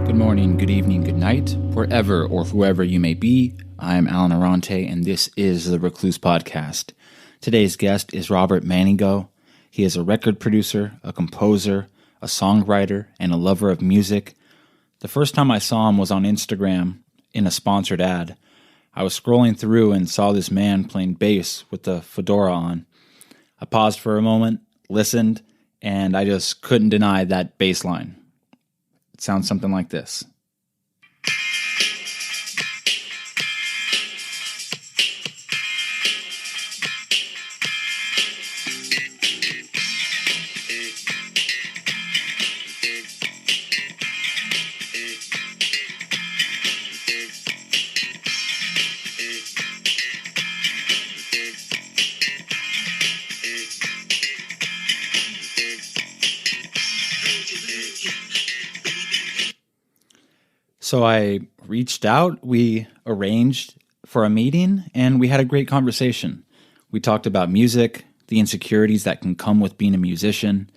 Good morning, good evening, good night, wherever or whoever you may be. I'm Alan Arante, and this is the Recluse podcast. Today's guest is Robert Manigault. He is a record producer, a composer, a songwriter, and a lover of music. The first time I saw him was on Instagram in a sponsored ad. I was scrolling through and saw this man playing bass with the fedora on. I paused for a moment, listened, and I just couldn't deny that bass line. It sounds something like this. So I reached out, we arranged for a meeting, and we had a great conversation. We talked about music, the insecurities that can come with being a musician,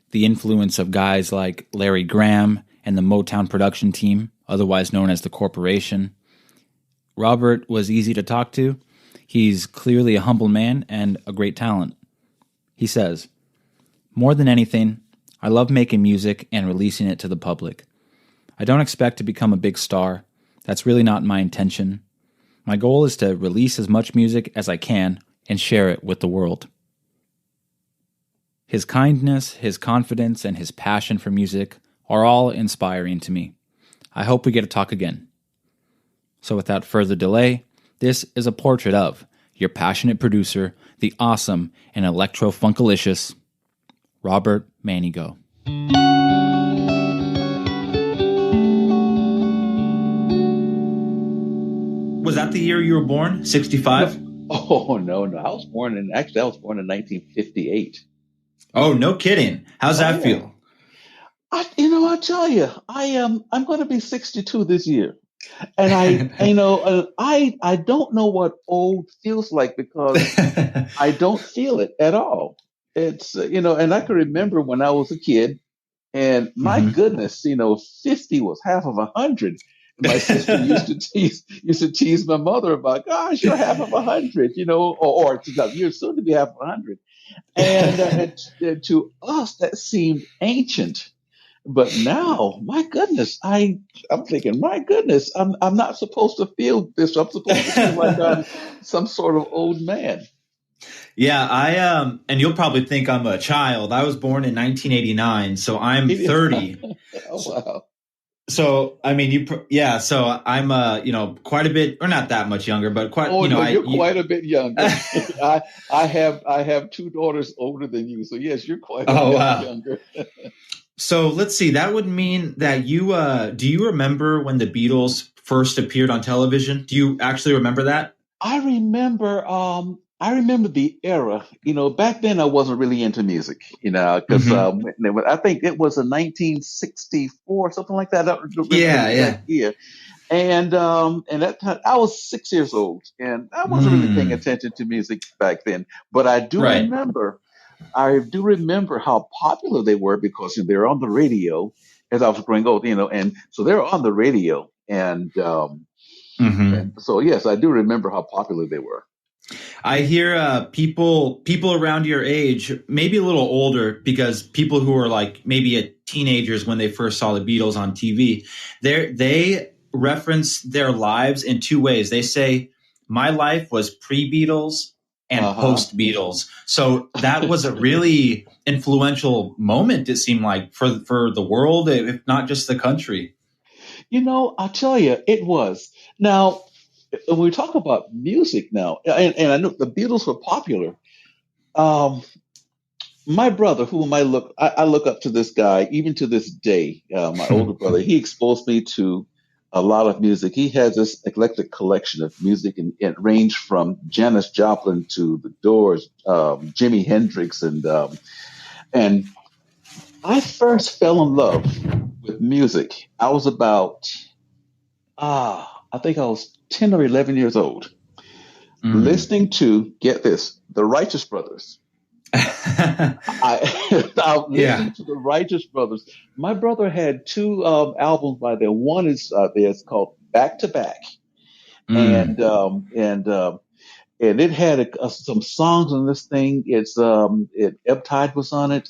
the influence of guys like Larry Graham and the Motown production team, otherwise known as the Corporation. Robert was easy to talk to. He's clearly a humble man and a great talent. He says, "More than anything, I love making music and releasing it to the public. I don't expect to become a big star. That's really not my intention. My goal is to release as much music as I can and share it with the world." His kindness, his confidence, and his passion for music are all inspiring to me. I hope we get to talk again. So without further delay, this is a portrait of your passionate producer, the awesome and electro-funkalicious Robert Manigault. Was that the year you were born? 65? Oh, no. I was born in 1958. Oh, no kidding. How's that feel? I tell you, I'm going to be 62 this year. And I don't know what old feels like because I don't feel it at all. It's, and I can remember when I was a kid and my goodness, 50 was half of 100. My sister used to tease my mother about, "Gosh, you're half of 100," or you're soon to be half of 100. And to us, that seemed ancient. But now, my goodness, I'm thinking, my goodness, I'm not supposed to feel this. I'm supposed to feel like I'm some sort of old man. Yeah, and you'll probably think I'm a child. I was born in 1989, so I'm 30. Oh, wow. So, I mean, so I'm, quite a bit, or not that much younger, but quite, you're quite a bit younger. I have two daughters older than you. So yes, you're quite a bit younger. So let's see, that would mean that do you remember when the Beatles first appeared on television? Do you actually remember that? I remember the era. Back then I wasn't really into music, because I think it was in 1964, something like that. Yeah. And that time I was 6 years old, and I wasn't really paying attention to music back then. But I do remember how popular they were because they were on the radio as I was growing old, and so they were on the radio, and so yes, I do remember how popular they were. I hear people around your age, maybe a little older, because people who were like maybe teenagers when they first saw the Beatles on TV, they reference their lives in two ways. They say, "My life was pre-Beatles and post-Beatles." So that was a really influential moment, it seemed like, for the world, if not just the country. I'll tell you, it was. Now, when we talk about music now, and I know the Beatles were popular. My brother, whom I look up to this guy, even to this day, my older brother, he exposed me to a lot of music. He has this eclectic collection of music, and it ranged from Janis Joplin to The Doors, Jimi Hendrix, and I first fell in love with music. I was about, I think I was 10 or 11 years old, listening to, get this, the Righteous Brothers. Out Yeah. listening to the Righteous Brothers. My brother had two albums by them. One is it's called Back to Back, Mm. and and it had some songs on this thing. Ebb Tide was on it.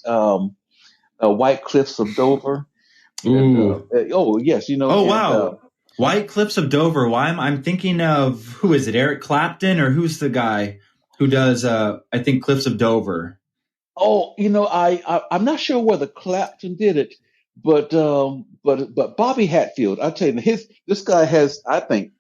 White Cliffs of Dover, and Ooh. oh yes, Oh wow. White Cliffs of Dover. Why am I'm thinking of who is it? Eric Clapton or who's the guy who does I think Cliffs of Dover. oh, I'm not sure whether Clapton did it, but Bobby Hatfield, I tell you, this guy has, I think,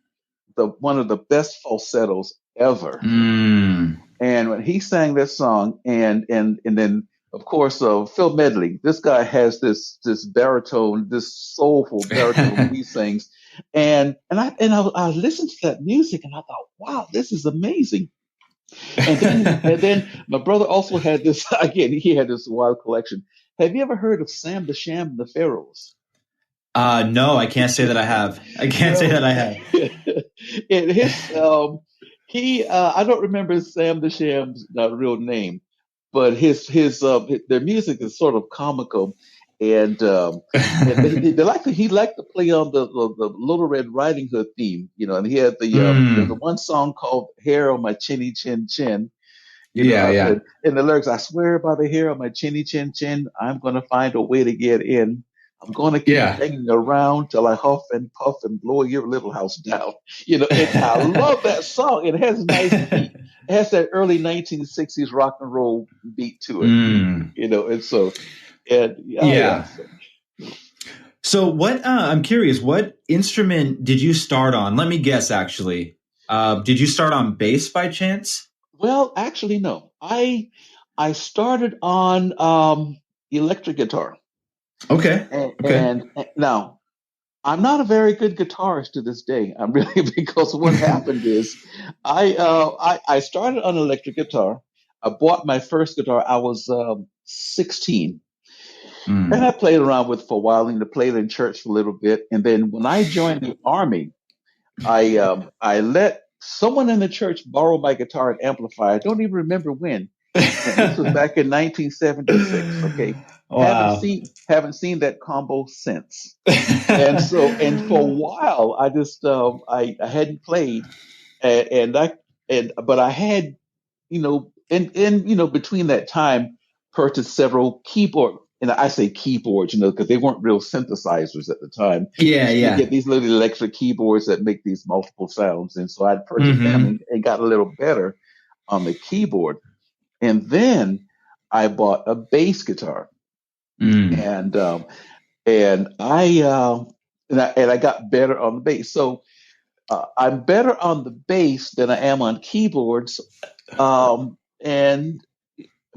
the one of the best falsettos ever. Mm. And when he sang this song, and then of course Phil Medley, this guy has this baritone, this soulful baritone when he sings, and I listened to that music and I thought, wow, this is amazing. And then my brother also had this again. He had this wild collection. Have you ever heard of Sam the Sham and the Pharaohs? No, I can't say that I have. I can't say Well, that I have. in his he I don't remember Sam the Sham's real name, but their music is sort of comical, and they like he liked to play on the Little Red Riding Hood theme, and he had there's the Mm. one song called "Hair on My Chinny Chin Chin." Yeah, I yeah. said in the lyrics, I swear by the hair on my chinny chin chin, I'm going to find a way to get in. I'm going to keep Yeah. hanging around till I huff and puff and blow your little house down. And I love that song. It has a nice beat. It has that early 1960s rock and roll beat to it. Mm. And so, and yeah. Yeah. So what I'm curious, what instrument did you start on? Let me guess actually. Did you start on bass by chance? Well, actually, no. I started on electric guitar. Okay. And, Okay. and now I'm not a very good guitarist to this day. I'm really because what happened is I started on electric guitar. I bought my first guitar. I was 16, and I Mm. played around with it for a while, and I played in church for a little bit. And then when I joined the army, I let someone in the church borrow my guitar and amplifier. I don't even remember when. And this was back in 1976. Okay, Wow. haven't seen that combo since. And for a while, I just I hadn't played, and I and but I had between that time purchased several keyboard. And I say keyboards, because they weren't real synthesizers at the time. Yeah, You yeah. get these little electric keyboards that make these multiple sounds, and so I purchased them Mm-hmm. and got a little better on the keyboard. And then I bought a bass guitar, Mm. and and I and I got better on the bass. So I'm better on the bass than I am on keyboards. And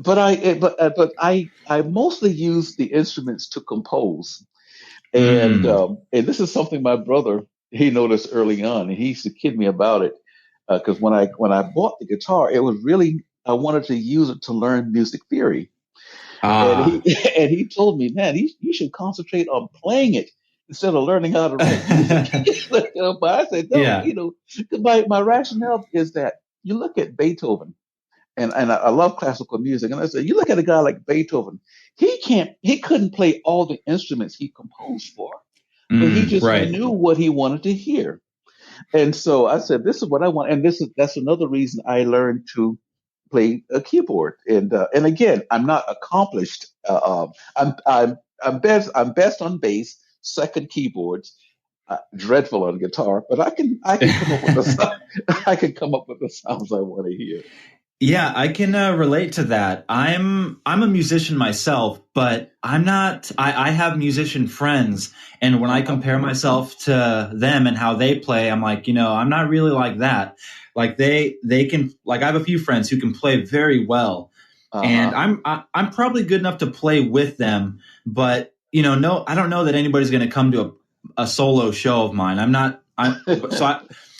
but I mostly use the instruments to compose. Mm. And this is something my brother he noticed early on, and he used to kid me about it because when I bought the guitar, it was really I wanted to use it to learn music theory. And he Ah. and he told me, man, you should concentrate on playing it instead of learning how to write music. But I said, no, Yeah. 'cause my rationale is that you look at Beethoven, and I love classical music, and I said, you look at a guy like Beethoven, he couldn't play all the instruments he composed for, but he Mm. just Right. knew what he wanted to hear. And so I said, this is what I want. And that's another reason I learned to play a keyboard. And again, I'm not accomplished. I'm best on bass, second keyboards, dreadful on guitar, but I can come up with I can come up with the sounds I want to hear. Yeah, I can relate to that. I'm a musician myself, but I'm not. I have musician friends, and when I Uh-huh. compare myself to them and how they play, I'm like, I'm not really like that. Like they can like I have a few friends who can play very well, and Uh-huh. I'm probably good enough to play with them, but no, I don't know that anybody's going to come to a solo show of mine. I'm not. I'm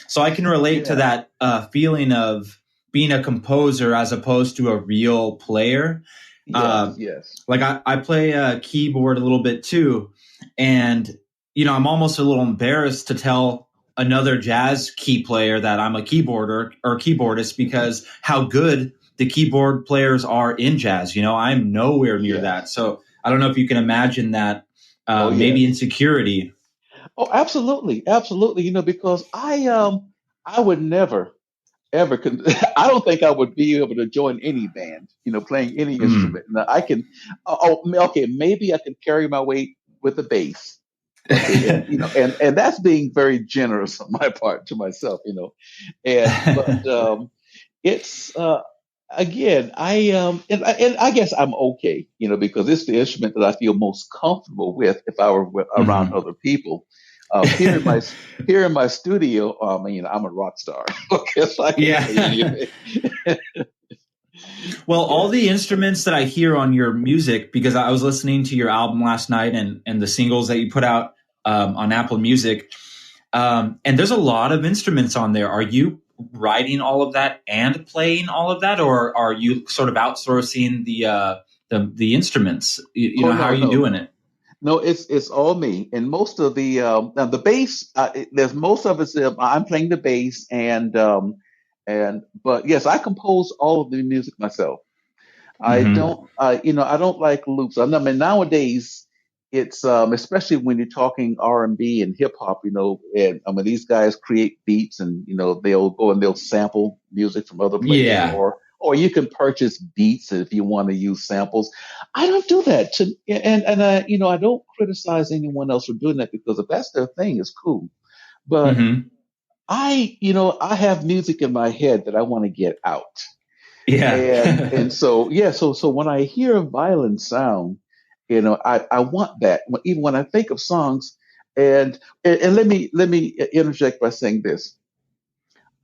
so I can relate to Yeah. that feeling of being a composer as opposed to a real player. Yes, Uh, yes. like I play a keyboard a little bit too, and I'm almost a little embarrassed to tell another jazz key player that I'm a keyboarder or keyboardist because how good the keyboard players are in jazz. I'm nowhere near Yes. that. So I don't know if you can imagine that, Oh maybe yes. insecurity. Oh, absolutely, absolutely. Because I would never ever I don't think I would be able to join any band. Playing any Mm. instrument. Now I can. Okay, maybe I can carry my weight with the bass. Okay, and that's being very generous on my part to myself. And but it's again, and I guess I'm okay. Because it's the instrument that I feel most comfortable with if I were around Mhm. other people. Here in my studio, I'm a rock star. Okay, so I can play Yeah. anything. Well, all Yeah. the instruments that I hear on your music, because I was listening to your album last night and the singles that you put out on Apple Music, and there's a lot of instruments on there. Are you writing all of that and playing all of that, or are you sort of outsourcing the instruments? Oh How no, are you no, doing it? no. It's all me, and most of the now the bass. There's most of it's I'm playing the bass, and but yes, I compose all of the music myself. I Hmm. don't, I don't like loops. I mean, nowadays it's especially when you're talking R&B and hip hop, and I mean these guys create beats and they'll go and they'll sample music from other places, Yeah. or you can purchase beats if you want to use samples. I don't do that, and I don't criticize anyone else for doing that because if that's their thing, it's cool. But Hmm. I have music in my head that I want to get out. And Yeah. so yeah, so when I hear a violent sound, I want that. Even when I think of songs, and let me interject by saying this: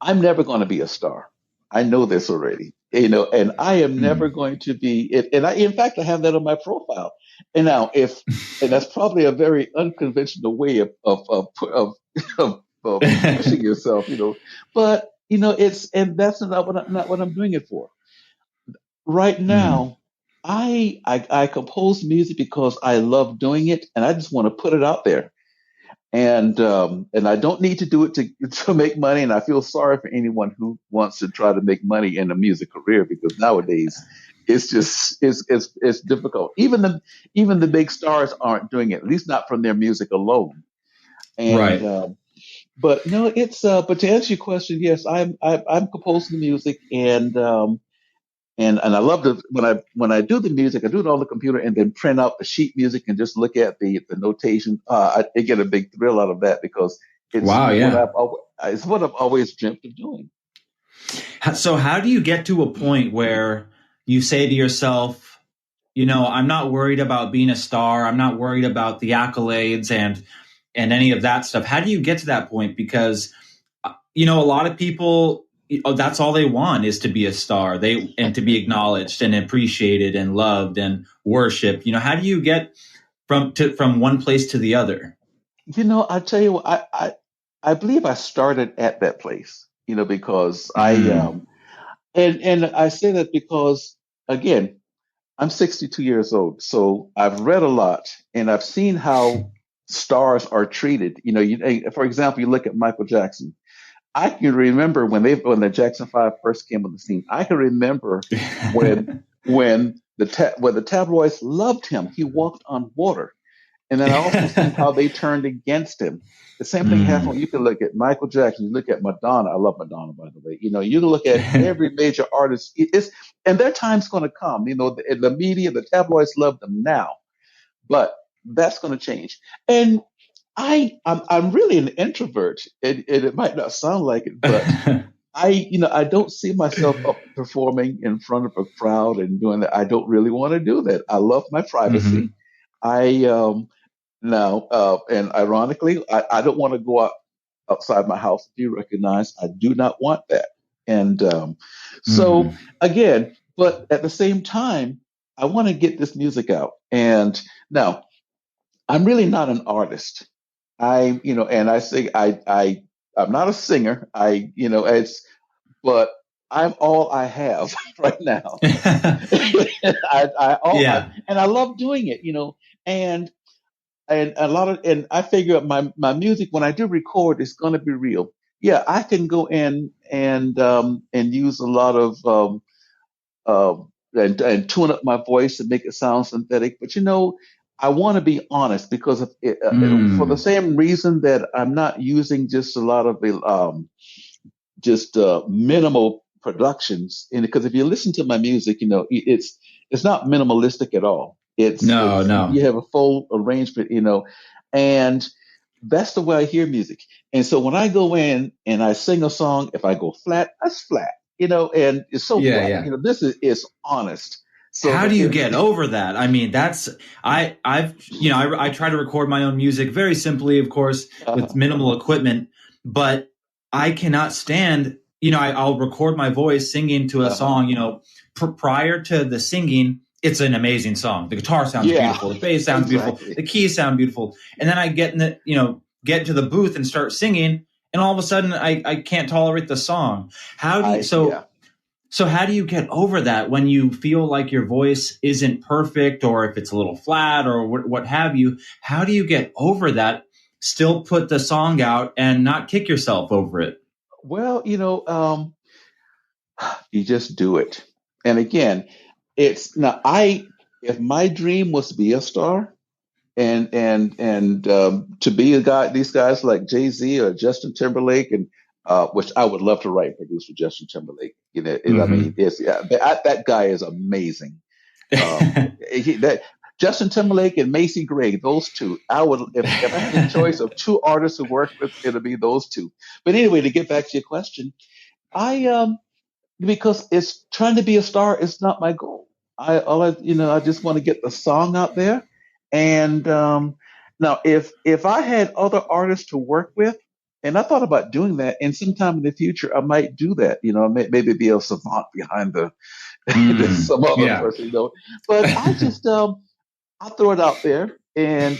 I'm never going to be a star. I know this already. And I am never Mm. going to be. And in fact, I have that on my profile. And now, and that's probably a very unconventional way of pushing yourself, but it's and that's not what I'm doing it for right Mm. now. I compose music because I love doing it, and I just want to put it out there. And I don't need to do it to to make money. And I feel sorry for anyone who wants to try to make money in a music career because nowadays it's just it's difficult. Even the big stars aren't doing it, at least not from their music alone. And Right. but no, it's but to answer your question, yes, I'm composing the music, and I love to when I do the music, I do it on the computer and then print out the sheet music and just look at the notation. I get a big thrill out of that because Wow. Yeah. it's what I've always dreamt of doing. So how do you get to a point where you say to yourself, I'm not worried about being a star. I'm not worried about the accolades and any of that stuff. How do you get to that point? Because a lot of people, that's all they want is to be a star. And to be acknowledged and appreciated and loved and worshipped. How do you get from one place to the other? I tell you what, I believe I started at that place. Because Mm. and I say that because again, I'm 62 years old, so I've read a lot and I've seen how stars are treated. For example, you look at Michael Jackson. I can remember when the Jackson Five first came on the scene. I can remember when when the tabloids loved him. He walked on water, and then I also seen how they turned against him. The same thing happened. You can look at Michael Jackson. You look at Madonna. I love Madonna, by the way. You look at every major artist. And their time's going to come. The media, the tabloids love them now, but that's going to change. And I'm really an introvert, and it might not sound like it, but I don't see myself up performing in front of a crowd and doing that. I don't really want to do that. I love my privacy. Hmm. I now and ironically, I don't want to go outside my house to be recognized. I do not want that. And so Hmm. again, but at the same time, I want to get this music out. And now I'm really not an artist. And I say I'm not a singer. But I'm all I have right now. Yeah. And I love doing it, and a lot of, and I figure my music when I do record is going to be real. Yeah, I can go in and use a lot of uh, and tune up my voice and make it sound synthetic. But I want to be honest because for the Mm. same reason that I'm not using just a lot of the just minimal productions. And because if you listen to my music, it's not minimalistic at all. No, It's no. you have a full arrangement, and that's the way I hear music. And so when I go in and I sing a song, if I go flat, that's flat, and it's so Yeah, what? yeah. This is honest. So How that do you get over that? I mean, that's I try to record my own music very simply, of course, with uh, minimal equipment, but I cannot stand, I'll record my voice singing to a uh, song, prior to the singing, it's an amazing song. The guitar sounds yeah, beautiful, the bass sounds beautiful, exactly. the keys sound beautiful. And then I get in the, get to the booth and start singing, and all of a sudden I can't tolerate the song. How do you Yeah. so how do you get over that when you feel like your voice isn't perfect, or if it's a little flat, or what have you? How do you get over that? Still put the song out and not kick yourself over it. Well, you just do it. And again, it's now I if my dream was to be a star and to be a guy, these guys like Jay-Z or Justin Timberlake, and which I would love to write and produce for Justin Timberlake. I mean, Mm-hmm. it's yeah, that guy is amazing. Um, that Justin Timberlake and Macy Gray, those two, I would if I had a choice of two artists to work with, it'd be those two. But anyway, to get back to your question, I because it's trying to be a star is not my goal. I just want to get the song out there. And now, if I had other artists to work with, and I thought about doing that, and sometime in the future I might do that. Maybe be a savant behind some other Yeah. person. But I throw it out there, and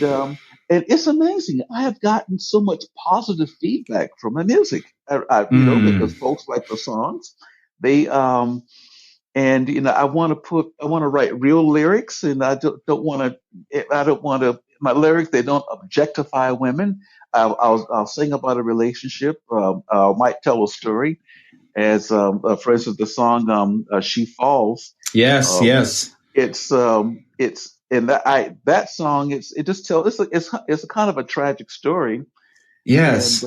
it's amazing. I have gotten so much positive feedback from the music. Because Mm. folks like the songs. They and I want to write real lyrics, and I don't want to my lyrics. They don't objectify women. I'll sing about a relationship. I might tell a story, as for instance, the song "She Falls." Yes, Um, yes, it's and that song it just tells it's a kind of a tragic story, and yes.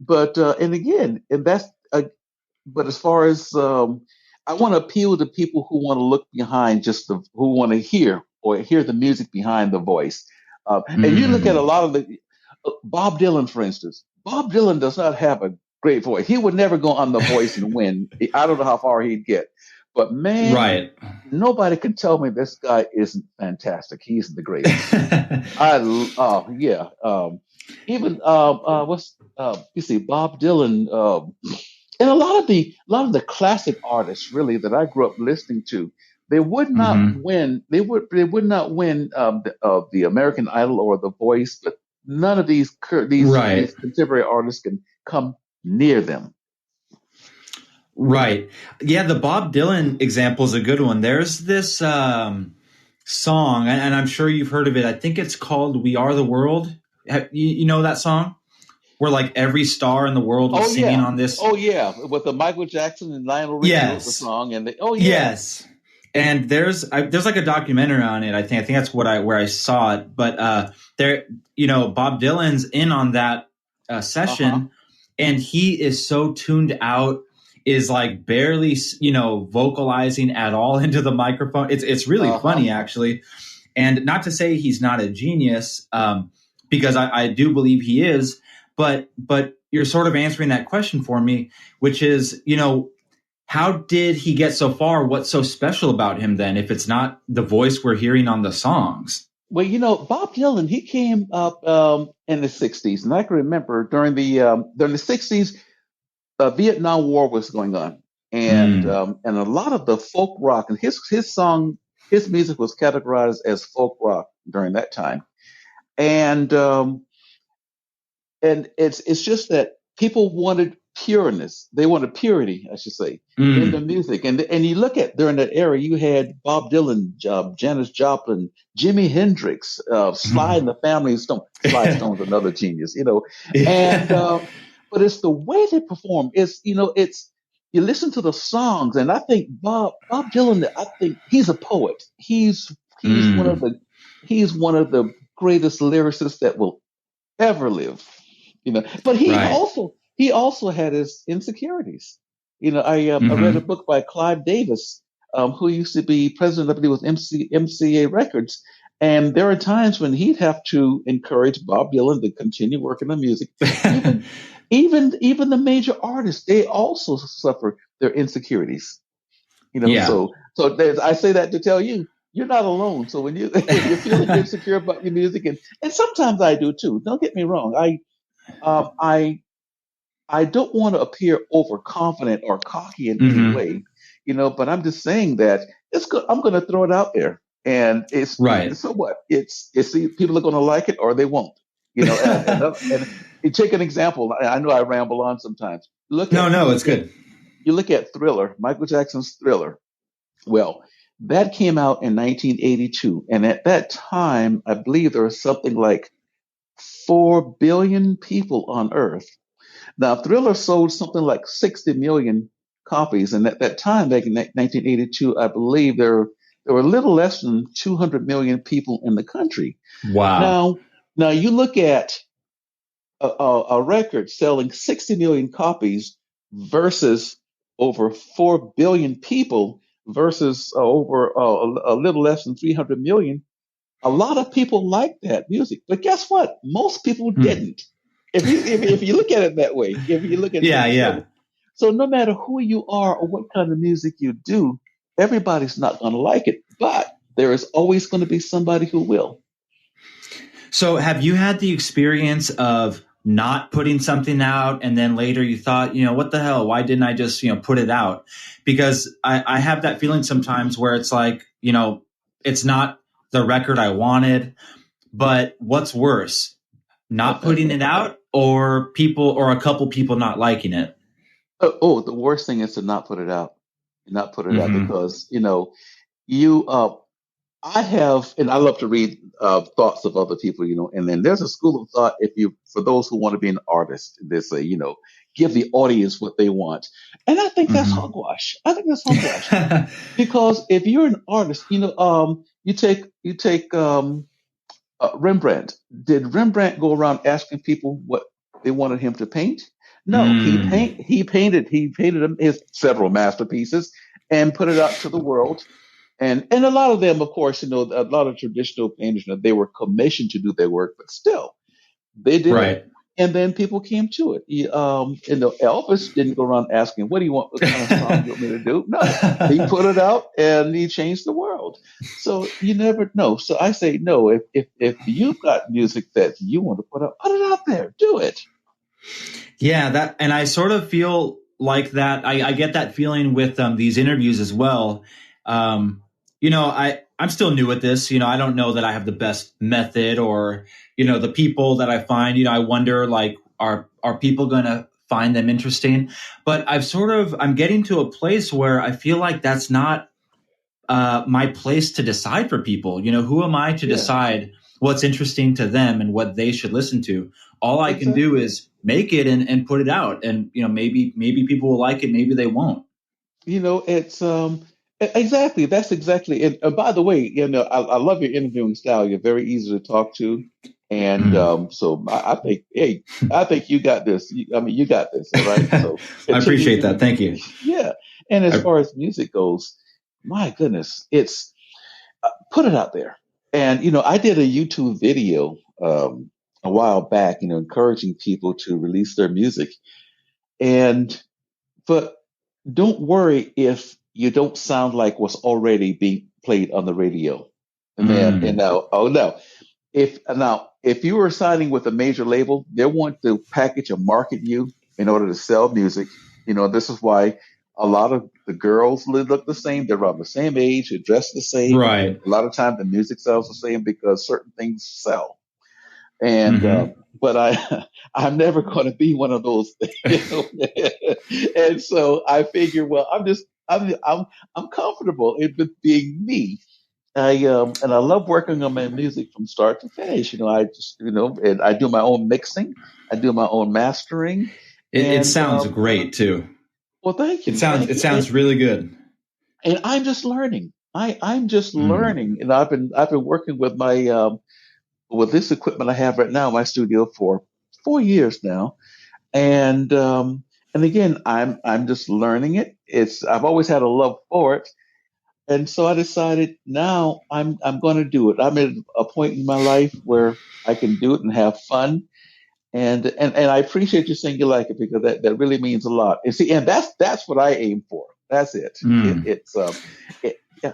but and again, and that's but as far as I want to appeal to people who want to look behind who want to hear the music behind the voice. And you look at a Mm. lot of the Bob Dylan, for instance. Bob Dylan does not have a great voice. He would never go on The Voice and win. I don't know how far he'd get, but man, Right. nobody can tell me this guy isn't fantastic. He's the greatest. Oh yeah. Even what's you see Bob Dylan. And a lot of the classic artists really that I grew up listening to, they would not Hmm. win. They would not win the American Idol or The Voice, but none of these Right. contemporary artists can come near them. Right. Yeah, the Bob Dylan example is a good one. There's this song, and I'm sure you've heard of it. I think it's called "We Are the World." You know that song where like every star in the world Oh was singing yeah, on this? oh yeah, with the Michael Jackson and Lionel Richie wrote the Yes. song, oh yeah, Yes. And there's like a documentary on it. I think that's where I saw it. But there, Bob Dylan's in on that uh huh, session, and he is so tuned out, is like barely vocalizing at all into the microphone. It's really uh huh. funny actually, and not to say he's not a genius, because I do believe he is, but you're sort of answering that question for me, which is how did he get so far? What's so special about him then, if it's not the voice we're hearing on the songs? Well, Bob Dylan, he came up in the '60s, and I can remember during the '60s, Vietnam War was going on, Mm. and a lot of the folk rock and his music was categorized as folk rock during that time, and it's just that people wanted pureness. They wanted purity, I should say, in the Mm. music. And you look at during that era, you had Bob Dylan, Janis Joplin, Jimi Hendrix, Sly and the Family Stone. Sly Stone's another genius, and Yeah. but it's the way they perform. It's you listen to the songs, and I think Bob Dylan. I think he's a poet. He's one of Mm, the he's one of the greatest lyricists that will ever live. But right. he also had his insecurities. I read a Hmm. book by Clive Davis, who used to be president, I believe, was MCA Records, and there are times when he'd have to encourage Bob Dylan to continue working on music. Even even the major artists, they also suffer their insecurities. Yeah. So I say that to tell you you're not alone. So when you when you're feeling insecure about your music, and sometimes I do too. Don't get me wrong. Um, I I don't want to appear overconfident or cocky in any Hmm. way, but I'm just saying that it's good. I'm going to throw it out there, and Right. so what? It's people are going to like it or they won't, and you take an example. I know I ramble on sometimes. No, no, You it's look at good. you look at Thriller, Michael Jackson's Thriller. Well, that came out in 1982, and at that time, I believe there was something like 4 billion people on Earth. Now, Thriller sold something like 60 million copies, and at that time, back in 1982, I believe there were a little less than 200 million people in the country. Wow. Now, now you look at a record selling 60 million copies versus over 4 billion people versus over a little less than 300 million. A lot of people liked that music, but guess what? Most people Hmm. didn't. If you look at it that way, if you look at Yeah, things yeah. so no matter who you are or what kind of music you do, everybody's not going to like it, but there is always going to be somebody who will. So, have you had the experience of not putting something out and then later you thought, what the hell? Why didn't I just, put it out? Because I have that feeling sometimes where it's like, it's not the record I wanted, but what's worse, not putting it out or people or a couple people not liking it? The worst thing is to not put it out, not put it out Hmm. because you I have, and I love to read thoughts of other people, and then there's a school of thought for those who want to be an artist, they say, give the audience what they want. And I think that's Hmm. hogwash. I think that's hogwash because if you're an artist, you take Rembrandt. Did Rembrandt go around asking people what they wanted him to paint? No, Mm, he painted his several masterpieces and put it out to the world, and a lot of them, of course, a lot of traditional painters, they were commissioned to do their work, but still, they did it, right. and then people came to it. Elvis didn't go around asking, "What do you want? What kind of song you want me to do?" No, he put it out and he changed the world. So you never know. So I say no. If you've got music that you want to put it out there. Do it. Yeah, that, and I sort of feel like that. I get that feeling with these interviews as well. Um, I'm still new at this. I don't know that I have the best method, or the people that I find. I wonder like, are people going to find them interesting? But I'm getting to a place where I feel like that's not my place to decide for people. Who am I to Yeah, decide what's interesting to them and what they should listen to? All I can do exactly. is make it and put it out, and maybe people will like it, maybe they won't. It's exactly that's exactly. And by the way, I love your interviewing style. You're very easy to talk to, and Mm. so I think, hey, I think you got this. I mean, you got this. All right. So I continue appreciate to, that. Thank you. yeah. And as I, far as music goes, my goodness, it's put it out there. And I did a YouTube video a while back, encouraging people to release their music, and but don't worry if you don't sound like what's already being played on the radio. And then, mm, oh no, if you were signing with a major label, they want to package and market you in order to sell music. This is why a lot of the girls look the same. They're around the same age, they dress the same. right. A lot of times the music sells the same because certain things sell. And Hmm. but I'm never going to be one of those and so I figure, well, I'm comfortable with being me. And I love working on my music from start to finish. I just and I do my own mixing, I do my own mastering, It and sounds great too. Well, thank It you, sounds thank it you. sounds really good. And I'm just learning. I'm just Mm. learning, and I've been working with my with this equipment I have right now in my studio for 4 years now, and again, I'm just learning it. I've always had a love for it, and so I decided now I'm going to do it. I'm at a point in my life where I can do it and have fun, and I appreciate you saying you like it because that really means a lot. And see, and that's what I aim for. That's it. Mm. It, yeah.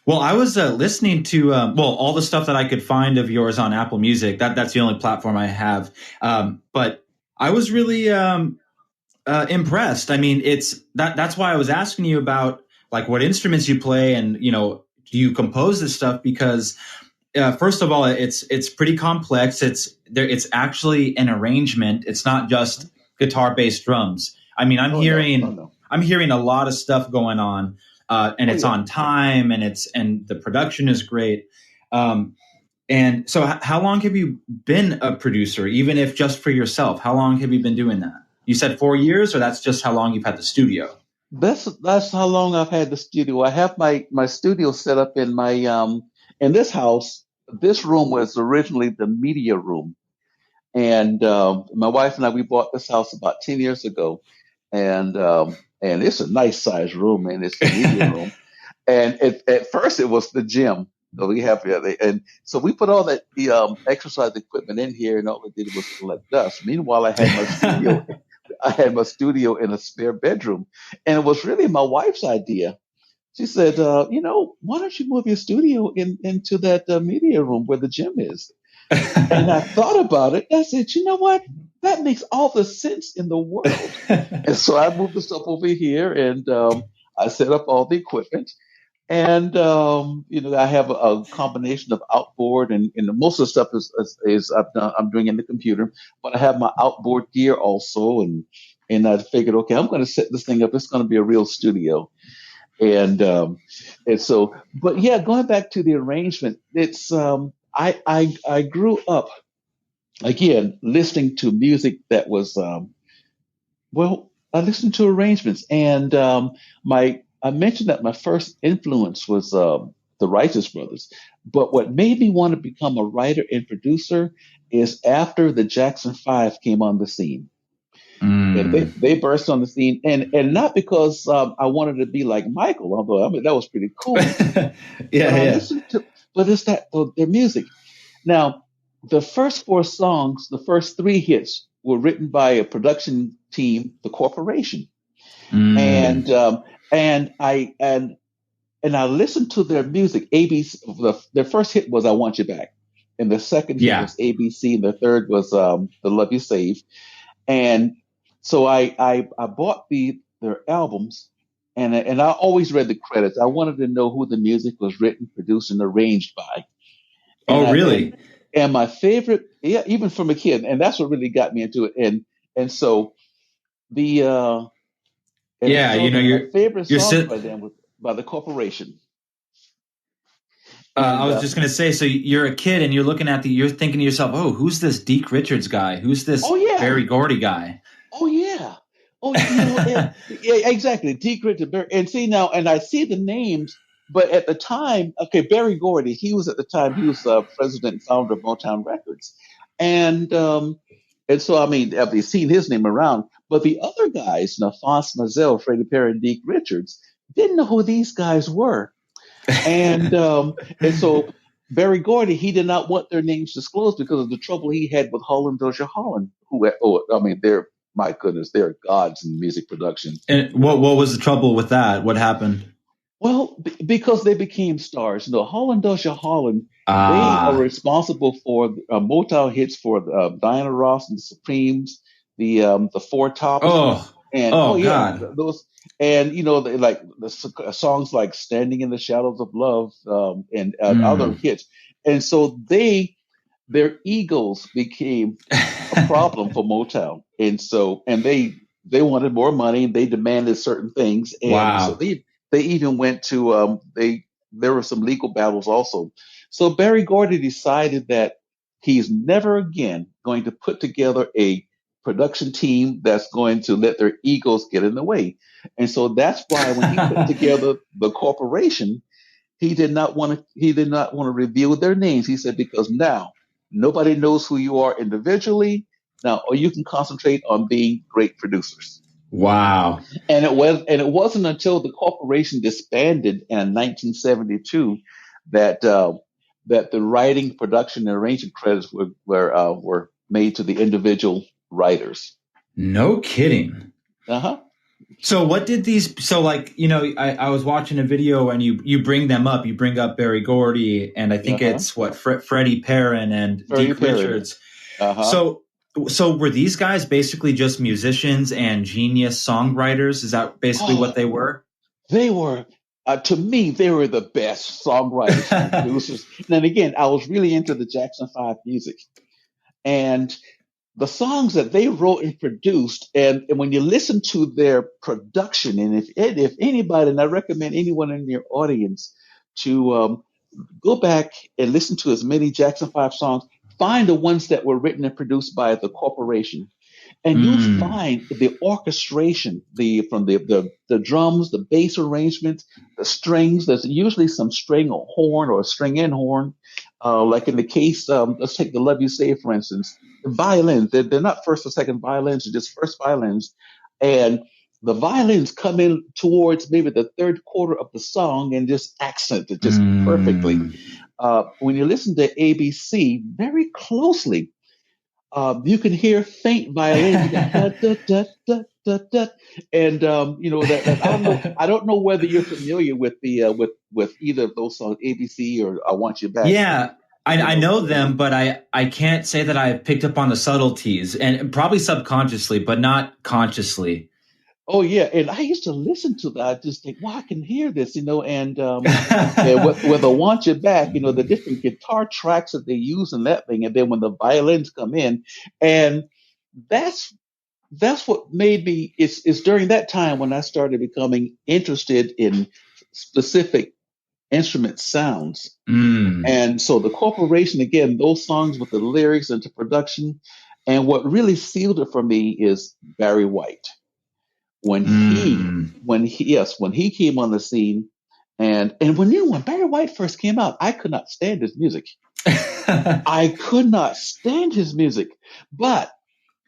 Well, I was listening to all the stuff that I could find of yours on Apple Music. That's the only platform I have. But I was really impressed. I mean, that's why I was asking you about like what instruments you play, and do you compose this stuff? Because first of all, it's pretty complex. It's actually an arrangement. It's not just guitar bass drums. I mean, Oh no, oh no. I'm hearing a lot of stuff going on, and Oh it's yeah. on time, and the production is great. And so, how long have you been a producer, even if just for yourself? How long have you been doing that? You said 4 years, or that's just how long you've had the studio? That's how long I've had the studio. I have my studio set up in this house. This room was originally the media room, and my wife and I we bought this house about 10 years ago, and it's a nice sized room, and it's the media room. And at first it was the gym. So we have and so we put all that the exercise equipment in here, and all it did was collect dust. Meanwhile, I had my studio in a spare bedroom, and it was really my wife's idea. She said, why don't you move your studio into that media room where the gym is? And I thought about it. I said, you know what? That makes all the sense in the world. And so I moved the stuff over here, and I set up all the equipment. And I have a combination of outboard and most of the stuff is I'm doing in the computer, but I have my outboard gear also, and I figured, okay, I'm going to set this thing up. It's going to be a real studio, and but yeah, going back to the arrangement, it's I grew up again listening to music that was I listened to arrangements, and my I mentioned that my first influence was the Righteous Brothers. But what made me want to become a writer and producer is after the Jackson Five came on the scene, and Mm. they burst on the scene, and not because I wanted to be like Michael, although I mean that was pretty cool. Yeah, But I yeah. listened to, but it's that their music. Now, the first four songs, the first three hits were written by a production team, the Corporation, Mm. and and I listened to their music. ABC, their first hit was "I Want You Back," and the second hit Yeah. was ABC, and the third was "The Love You Save." And so I bought their albums, and I always read the credits. I wanted to know who the music was written, produced, and arranged by. And Oh, I really? and my favorite, yeah, even from a kid, and that's what really got me into it. And so the Yeah, my favorite you're songs sit. by them was by the Corporation. I And was just gonna say, so you're a kid and you're thinking to yourself, oh, who's this Deke Richards guy? Who's oh this yeah, Barry Gordy guy? oh yeah, oh yeah, exactly. T. Richard and see now, and I see the names, but at the time, okay, Barry Gordy, he was at the time he was president and founder of Motown Records, and and so I mean I've seen his name around, but the other guys, Nafas Mazel, Freddie Perry, and Deke Richards, didn't know who these guys were, and so Barry Gordy, he did not want their names disclosed because of the trouble he had with Holland Dozier Holland, I mean, they're, my goodness, they're gods in music production. And what was the trouble with that? What happened? Well, because they became stars. Holland Dozier Holland, they are Ah, responsible for Motown hits for Diana Ross and the Supremes, the Four Tops, oh, and oh oh yeah, God. those, and like songs like "Standing in the Shadows of Love" and other Mm. hits, and so their egos became a problem for Motown, and they wanted more money. They demanded certain things, and so Wow. they even went to there were some legal battles also. So Barry Gordy decided that he's never again going to put together a production team that's going to let their egos get in the way. And so that's why when he put together the corporation, he did not want to reveal their names. He said, because now nobody knows who you are individually. Now, or you can concentrate on being great producers. Wow. And it wasn't until the corporation disbanded in 1972 that that the writing, production, and arrangement credits were made to the individual writers. No kidding. Uh-huh. So what did these, so like, I was watching a video and you bring them up, you bring up Berry Gordy and I think it's what, Freddie Perrin and Freddie Deke Perrin. Richards. Uh-huh. So were these guys basically just musicians and genius songwriters? Is that basically what they were? They were, to me, they were the best songwriters and producers. And again, I was really into the Jackson 5 music. And the songs that they wrote and produced, and when you listen to their production, and if anybody, and I recommend anyone in your audience to go back and listen to as many Jackson 5 songs, find the ones that were written and produced by the corporation. And you'll find the orchestration, from the drums, the bass arrangements, the strings. There's usually some string or horn or string and horn. Like in the case, let's take the Love You Say, for instance. The violins, they're not first or second violins, they're just first violins. And the violins come in towards maybe the third quarter of the song and just accent it just perfectly. When you listen to ABC very closely, you can hear faint violin, da, da, da, da, da, da. And I don't know whether you're familiar with the with either of those songs, ABC or I Want You Back. Yeah, I know them, but I can't say that I picked up on the subtleties, and probably subconsciously, but not consciously. Oh yeah, and I used to listen to that. I just think, wow, I can hear this, and and with I Want You Back, the different guitar tracks that they use in that thing, and then when the violins come in, and that's what made me. It's during that time when I started becoming interested in specific instrument sounds, and so the corporation again, those songs with the lyrics into production, and what really sealed it for me is Barry White. When he came on the scene, and when Barry White first came out, I could not stand his music. I could not stand his music, but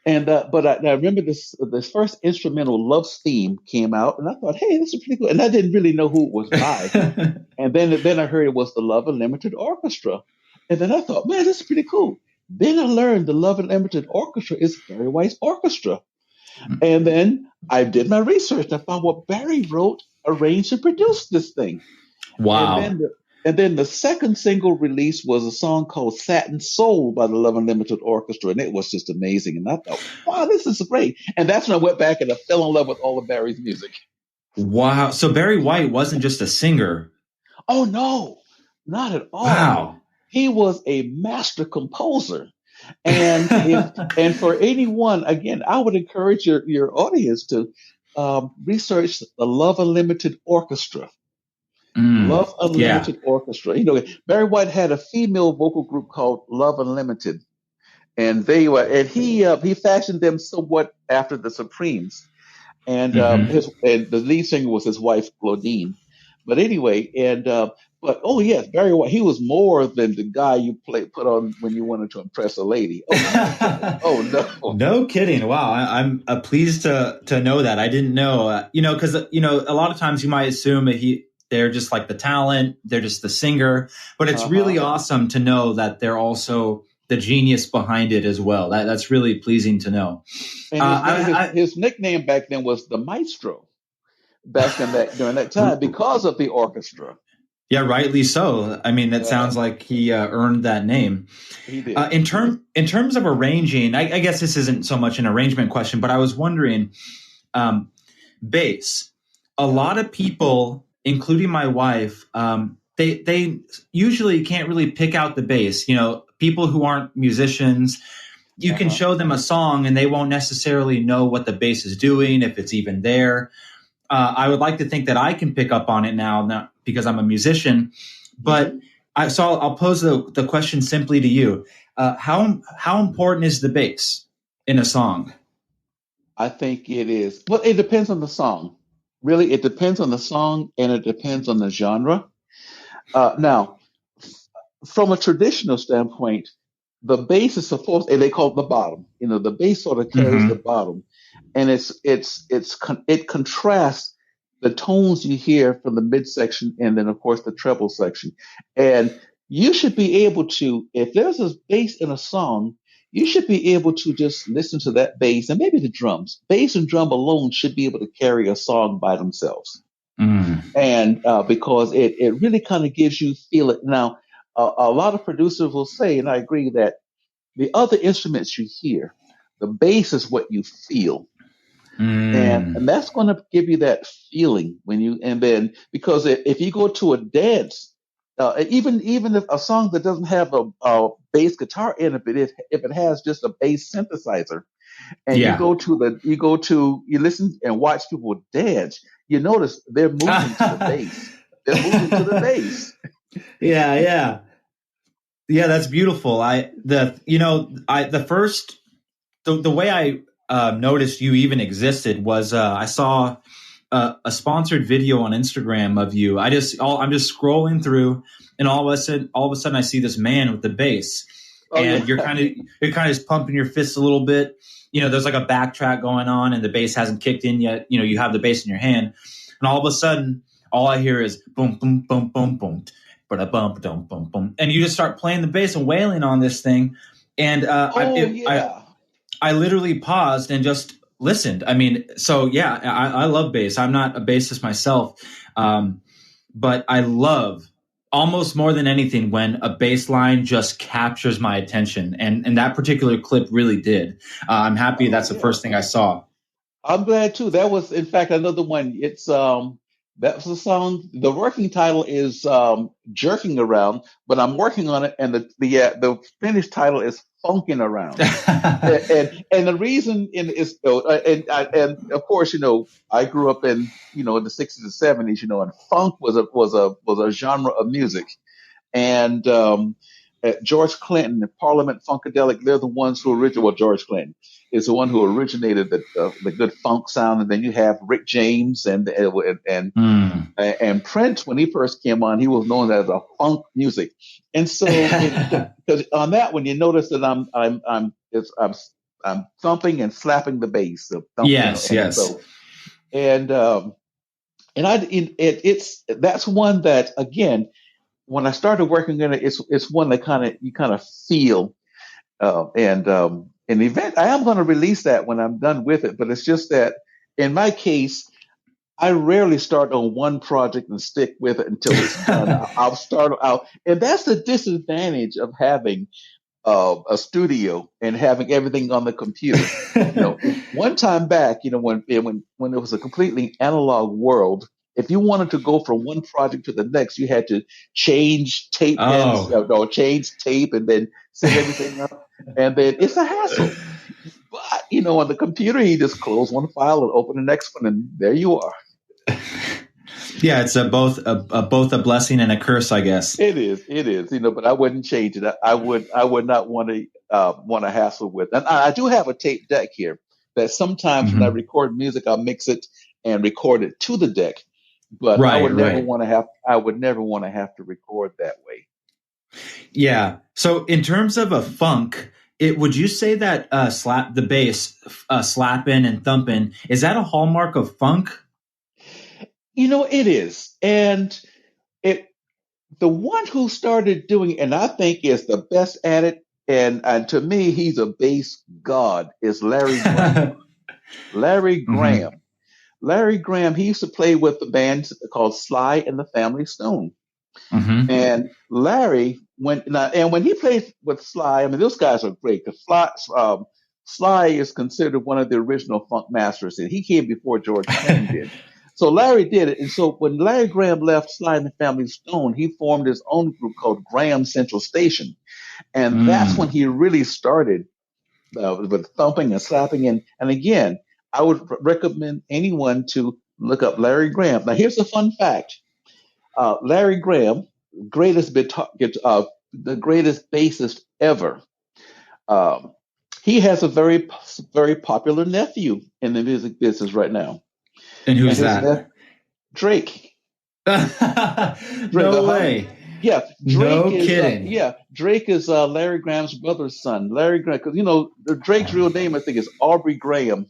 I remember this first instrumental, Love's Theme, came out, and I thought, hey, this is pretty cool, and I didn't really know who it was by, and then I heard it was the Love Unlimited Orchestra, and then I thought, man, this is pretty cool. Then I learned the Love Unlimited Orchestra is Barry White's orchestra. And then I did my research and I found what Barry wrote, arranged, and produced this thing. Wow. And then the second single release was a song called Satin Soul by the Love Unlimited Orchestra. And it was just amazing. And I thought, wow, this is great. And that's when I went back and I fell in love with all of Barry's music. Wow. So Barry White wasn't just a singer. Oh, no, not at all. Wow. He was a master composer. And for anyone, again, I would encourage your audience to research the Love Unlimited Orchestra. Love Unlimited Orchestra. Barry White had a female vocal group called Love Unlimited, and he fashioned them somewhat after the Supremes, and and the lead singer was his wife Claudine. But anyway, but oh yes, Barry White. He was more than the guy you put on when you wanted to impress a lady. Oh no, no kidding! Wow, I'm pleased to know that. I didn't know. Because a lot of times you might assume that they're just like the talent, they're just the singer. But it's really awesome to know that they're also the genius behind it as well. That's really pleasing to know. And his nickname back then was the Maestro. During that time, because of the orchestra. Yeah, rightly so. I mean, that sounds like he earned that name. He did. In terms of arranging, I guess this isn't so much an arrangement question, but I was wondering, bass. A lot of people, including my wife, they usually can't really pick out the bass. People who aren't musicians, you can show them a song and they won't necessarily know what the bass is doing, if it's even there. I would like to think that I can pick up on it now, not because I'm a musician, but I'll pose the question simply to you. How important is the bass in a song? I think it is. Well, it depends on the song. Really, it depends on the song and it depends on the genre. Now, from a traditional standpoint, the bass is supposed, and they call it the bottom. The bass sort of carries the Mm-hmm. bottom, and it contrasts the tones you hear from the midsection, and then of course the treble section. And you should be able to, if there's a bass in a song, you should be able to just listen to that bass and maybe the drums. Bass and drum alone should be able to carry a song by themselves, Mm. and because it really kind of gives you feel it. Now, a lot of producers will say, and I agree that the other instruments you hear, the bass is what you feel, and Mm. that's going to give you that feeling when you, and then because if you go to a dance, even if a song that doesn't have a bass guitar in it, but if it has just a bass synthesizer, and Yeah. you listen and watch people dance, you notice they're moving to the bass. They're moving to the bass. Yeah, yeah. Yeah, that's beautiful. The first the way I noticed you even existed was I saw a sponsored video on Instagram of you. I'm just scrolling through, and all of a sudden, I see this man with the bass, Oh yeah. and you're kind of just pumping your fists a little bit. There's like a backtrack going on, and the bass hasn't kicked in yet. You have the bass in your hand, and all of a sudden, all I hear is boom, boom, boom, boom, boom. But a bump, boom, boom, boom, and you just start playing the bass and wailing on this thing, and Oh yeah. I literally paused and just listened. I mean, so yeah, I love bass. I'm not a bassist myself, but I love almost more than anything when a bass line just captures my attention, and that particular clip really did. I'm happy Oh that's the yeah. first thing I saw. I'm glad too. That was, in fact, another one. That's the song. The working title is "Jerking Around," but I'm working on it, and the finished title is "Funking Around." And the reason is, and of course, I grew up in the '60s and '70s, and funk was a genre of music, and George Clinton and Parliament Funkadelic, they're the ones who originated. Well, George Clinton is the one who originated the good funk sound, and then you have Rick James Mm. and Prince. When he first came on, he was known as a funk music, and so because on that one, you notice that I'm thumping and slapping the bass, so Yes, and yes. so and it's that's one that again when I started working in it, it's one that you kind of feel. And in the event, I am going to release that when I'm done with it. But it's just that in my case, I rarely start on one project and stick with it until it's done. I'll start out, and that's the disadvantage of having a studio and having everything on the computer. One time back, when it was a completely analog world, if you wanted to go from one project to the next, you had to change tape heads, Oh. or change tape, and then set everything up, and then it's a hassle. But on the computer, you just close one file and open the next one, and there you are. Yeah, it's both a blessing and a curse, I guess. It is, but I wouldn't change it. I would not want to hassle with. And I do have a tape deck here that sometimes when I Hmm. record music, I'll mix it and record it to the deck. But Right, right. I would never want to have to record that way. Yeah. So in terms of a funk, would you say that slap the bass, slapping and thumping, is that a hallmark of funk? It is, and it the one who started doing it, and I think is the best at it, and to me, he's a bass god, is Larry Graham. Larry Hmm. Graham. Larry Graham, he used to play with a band called Sly and the Family Stone. Hmm. And when he played with Sly, I mean, those guys are great. Sly is considered one of the original funk masters, and he came before George Clinton did. So Larry did it. And so when Larry Graham left Sly and the Family Stone, he formed his own group called Graham Central Station. And that's when Mm. he really started with thumping and slapping. And again, I would recommend anyone to look up Larry Graham. Now, here's a fun fact: Larry Graham, greatest the greatest bassist ever. Um, he has a very popular nephew in the music business right now, And and who's his that? nephew Drake. Drake, No way. yeah, No kidding. Drake is Larry Graham's brother's son. Larry Graham, because Drake's real name I think is Aubrey Graham.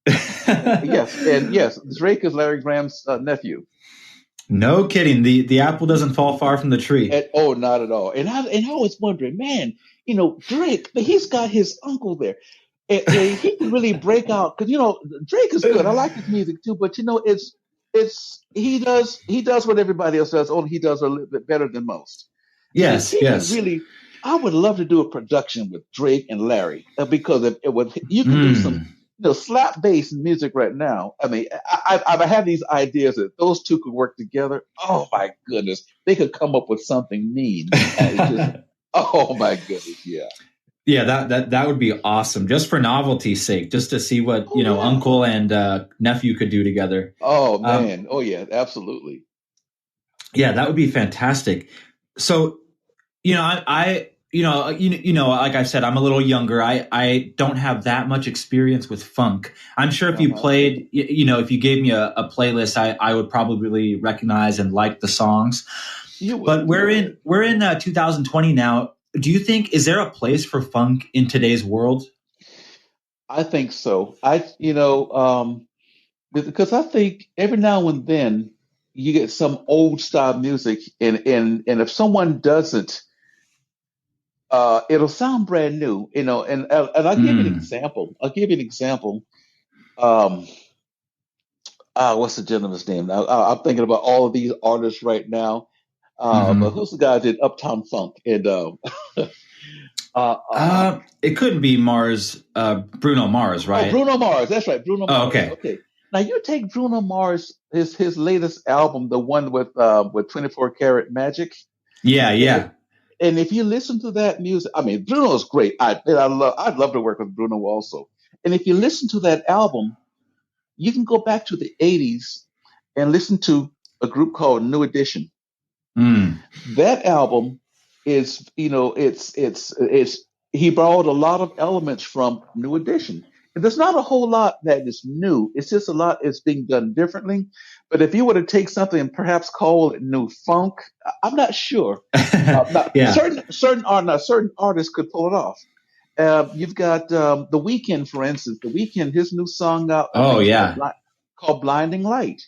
Yes, Drake is Larry Graham's nephew. No kidding. The apple doesn't fall far from the tree. Oh, not at all. And I was wondering, man, Drake, he's got his uncle there. And he can really break out because Drake is good. I like his music too, but it's he does what everybody else does. Only he does a little bit better than most. And if Yes, he could yes. really, I would love to do a production with Drake and Larry because if it would, you can do some Mm. slap bass music right now. I mean, I have these ideas that those two could work together. Oh my goodness, they could come up with something mean. It's just, oh my goodness, yeah. Yeah, that would be awesome, just for novelty's sake, just to see what Oh yeah. uncle and nephew could do together. Oh Um, man. Oh yeah. Absolutely. yeah, that would be fantastic. So, like I said, I'm a little younger. I don't have that much experience with funk. I'm sure if Uh you huh. played, if you gave me a playlist, I would probably recognize and like the songs. You But would. You we're would. in we're in 2020 now. Do you think is there a place for funk in today's world? I think so. Because I think every now and then you get some old style music, and if someone doesn't, it'll sound brand new. And I'll give you an Mm. example. Um, what's the gentleman's name? I'm thinking about all of these artists right now. But Hmm. who's the guy that did Uptown Funk? And uh, uh, It couldn't be Mars, Bruno Mars, Oh, right? Bruno Mars. That's right, Bruno Oh, Mars. okay. Okay. Now you take Bruno Mars, his latest album, the one with 24 Karat Magic, Yeah, and if yeah. and if you listen to that music, I mean Bruno's great. I'd love to work with Bruno also. And if you listen to that album, you can go back to the 80s and listen to a group called New Edition. Mm. That album is, it's he borrowed a lot of elements from New Edition. And there's not a whole lot that is new. It's just a lot is being done differently. But if you were to take something and perhaps call it new funk, I'm not sure. Now, Yeah. certain artists could pull it off. You've got The Weeknd, for instance. The Weeknd, his new song out, I Oh, think it's yeah. called Blinding Light.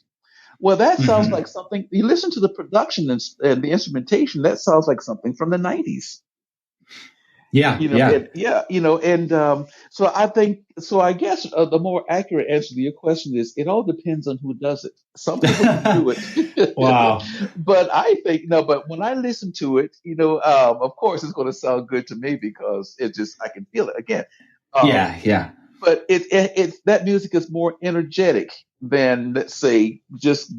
Well, that sounds Hmm. like something. You listen to the production and the instrumentation. That sounds like something from the '90s. Yeah, yeah. And so I think. So I guess the more accurate answer to your question is, it all depends on who does it. Some people can do it, Wow. but I think no. But when I listen to it, of course, it's going to sound good to me because I can feel it again. Um, Yeah, yeah. but it's that music is more energetic than, let's say, just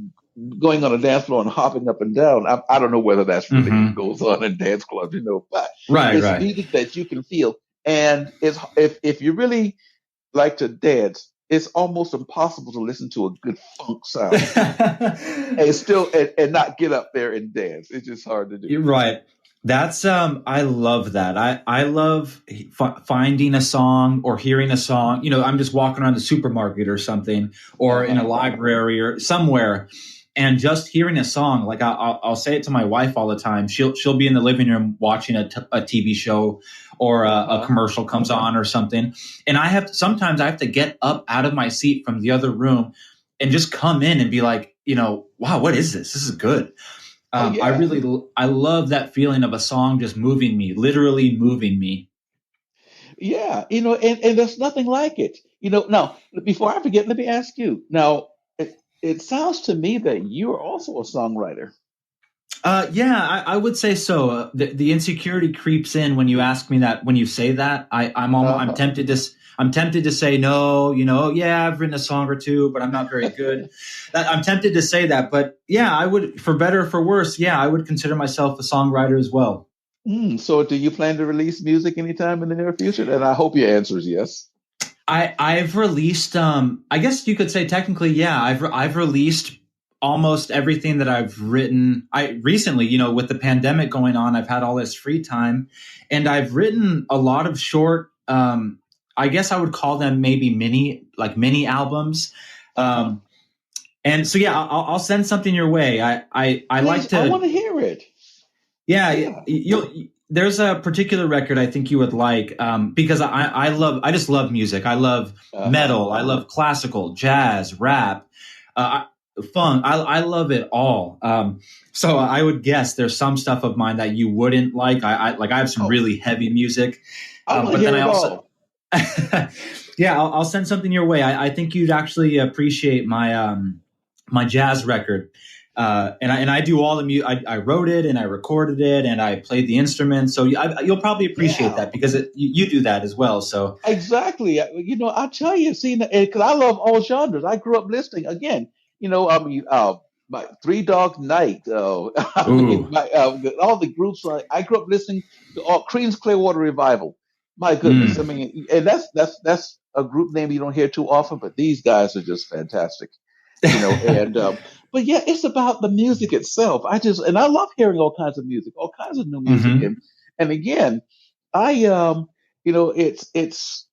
going on a dance floor and hopping up and down. I don't know whether that's really what Hmm. goes on in dance clubs, but Right, it's right. music that you can feel. And it's if you really like to dance, it's almost impossible to listen to a good funk sound and not get up there and dance. It's just hard to do. You're right. That's I love that. I love finding a song or hearing a song. I'm just walking around the supermarket or something, Uh or in a huh. library or somewhere, and just hearing a song. Like I'll say it to my wife all the time. She'll be in the living room watching a TV show, or Uh a huh. commercial comes on or something, and sometimes I have to get up out of my seat from the other room and just come in and be like, wow, what is this? This is good. Oh yeah. I love that feeling of a song just moving me, literally moving me. Yeah, and there's nothing like it. Now, before I forget, let me ask you. Now, it sounds to me that you are also a songwriter. Yeah, I would say so. The insecurity creeps in when you ask me that. When you say that, I'm Uh-huh. tempted to say no. Yeah, I've written a song or two, but I'm not very good. I'm tempted to say that, but yeah, I would, for better or for worse. Yeah, I would consider myself a songwriter as well. So do you plan to release music anytime in the near future? And I hope your answer is yes. I've released I guess you could say technically, yeah, I've released almost everything that I've written. I recently, with the pandemic going on, I've had all this free time, and I've written a lot of short I guess I would call them maybe mini albums. Uh-huh. Um, and so, yeah, I'll send something your way. I Please, like I want to, to hear it. yeah, Yeah. there's a particular record I think you would like, because I just love music. I love Uh-huh. metal. I love classical, jazz, rap, funk. I love it all. So I would guess there's some stuff of mine that you wouldn't like. I have some Oh, really heavy music, I want to but then hear I it also, all. yeah, I'll send something your way. I think you'd actually appreciate my jazz record. And I do all the music. I wrote it and I recorded it and I played the instruments. So you'll probably appreciate Yeah. that because you do that as well. So, Exactly. I tell you, see, because I love all genres. I grew up listening again. My Three Dog Night. I mean, ooh, all the groups. I grew up listening to all Creedence Clearwater Revival. My goodness. I mm, mean, and that's a group name you don't hear too often, but these guys are just fantastic. And but yeah, it's about the music itself. I love hearing all kinds of music, all kinds of new music, hmm and again, I it's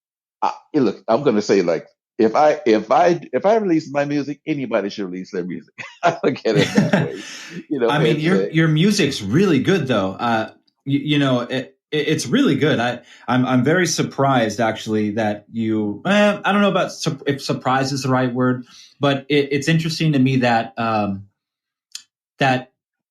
look. I'm going to say, like, if I release my music, anybody should release their music. I look at it that way. I mean, It's your music's really good though. It's really good. I'm very surprised actually that you. I don't know about if surprise is the right word, but it's interesting to me that